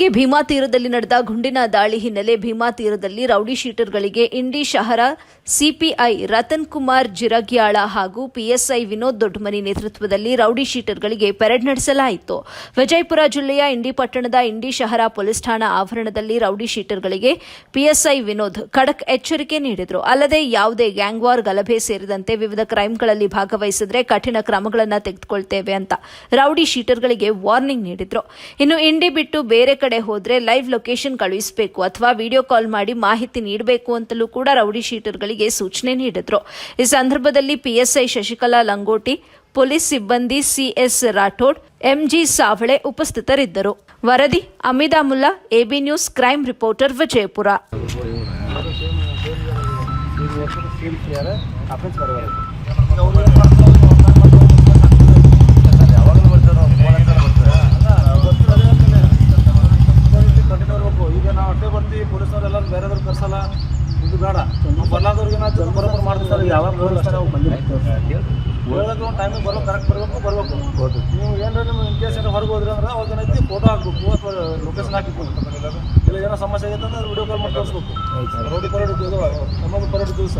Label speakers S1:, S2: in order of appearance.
S1: ಇಲ್ಲಿಗೆ ಭೀಮಾ ತೀರದಲ್ಲಿ ನಡೆದ ಗುಂಡಿನ ದಾಳಿ ಹಿನ್ನೆಲೆ ಭೀಮಾ ತೀರದಲ್ಲಿ ರೌಡಿ ಶೀಟರ್ಗಳಿಗೆ ಇಂಡಿ ಶಹರ ಸಿಪಿಐ ರತನ್ ಕುಮಾರ್ ಜಿರಗ್ಯಾಳ ಹಾಗೂ ಪಿಎಸ್ಐ ವಿನೋದ್ ದೊಡ್ಡಮನಿ ನೇತೃತ್ವದಲ್ಲಿ ರೌಡಿ ಶೀಟರ್ಗಳಿಗೆ ಪೆರೇಡ್ ನಡೆಸಲಾಯಿತು. ವಿಜಯಪುರ ಜಿಲ್ಲೆಯ ಇಂಡಿ ಪಟ್ಟಣದ ಇಂಡಿ ಶಹರ ಪೊಲೀಸ್ ಠಾಣಾ ಆವರಣದಲ್ಲಿ ರೌಡಿ ಶೀಟರ್ಗಳಿಗೆ ಪಿಎಸ್ಐ ವಿನೋದ್ ಖಡಕ್ ಎಚ್ಚರಿಕೆ ನೀಡಿದರು. ಅಲ್ಲದೆ ಯಾವುದೇ ಗ್ಯಾಂಗ್ ವಾರ್, ಗಲಭೆ ಸೇರಿದಂತೆ ವಿವಿಧ ಕ್ರೈಂಗಳಲ್ಲಿ ಭಾಗವಹಿಸಿದರೆ ಕಠಿಣ ಕ್ರಮಗಳನ್ನು ತೆಗೆದುಕೊಳ್ತೇವೆ ಅಂತ ರೌಡಿ ಶೀಟರ್ಗಳಿಗೆ ವಾರ್ನಿಂಗ್ ನೀಡಿದರು. ಇನ್ನು ಇಂಡಿ ಬಿಟ್ಟು ಬೇರೆ ಕಡೆ ಹೋದ್ರೆ ಲೈವ್ ಲೊಕೇಶನ್ ಕಳುಹಿಸಬೇಕು ಅಥವಾ ವಿಡಿಯೋ ಕಾಲ್ ಮಾಡಿ ಮಾಹಿತಿ ನೀಡಬೇಕು ಅಂತಲೂ ಕೂಡ ರೌಡಿ ಶೀಟರ್ಗಳಿಗೆ ಸೂಚನೆ ನೀಡಿದ್ರು. ಈ ಸಂದರ್ಭದಲ್ಲಿ ಪಿಎಸ್ಐ ಶಶಿಕಲಾ ಲಂಗೋಟಿ, ಪೊಲೀಸ್ ಸಿಬ್ಬಂದಿ ಸಿಎಸ್ ರಾಠೋಡ್, ಎಂಜಿ ಸಾವಳೆ ಉಪಸ್ಥಿತರಿದ್ದರು. ವರದಿ Amida Mulla, AB news crime reporter, Vijayapura.
S2: ಪೊಲೀಸವರೆಲ್ಲ ಬೇರೆದವ್ರು ಕರ್ಸಲ್ಲ, ಇದು ಬೇಡ. ಬರ್ಲಾದವ್ರಿಗೆ ನಾವು ಬರೋಬ್ಬರ ಮಾಡ್ತೀವಿ ಸರ್. ಯಾವಾಗ ಹೇಳೋಕೆ ಒಂದು ಟೈಮಿಗೆ ಬರೋದು ಕರೆಕ್ಟ್ ಬರಬೇಕು. ನೀವು ಏನಾರ ನಿಮ್ಮ ಇನ್ ಕೇಸ್ ಏನೋ ಹೊರಗೆ ಹೋದ್ರಿ ಅಂದ್ರೆ ಅವಾಗ ಏನೈತಿ ಫೋಟೋ ಹಾಕ್ಬೇಕು ಅಥವಾ ಲೊಕೇಶನ್ ಹಾಕಿಬೇಕು. ಇಲ್ಲ ಏನೋ ಸಮಸ್ಯೆ ಆಗೈತೆ ಅಂದ್ರೆ ವಿಡಿಯೋ ಕಾಲ್ ಮಾಡಿ ತೋರಿಸ್ಬೇಕು. ರೋಡಿ ಪರೇಡ್ ನಮಗೆ ಪರೇಡ್ ದಿವಸ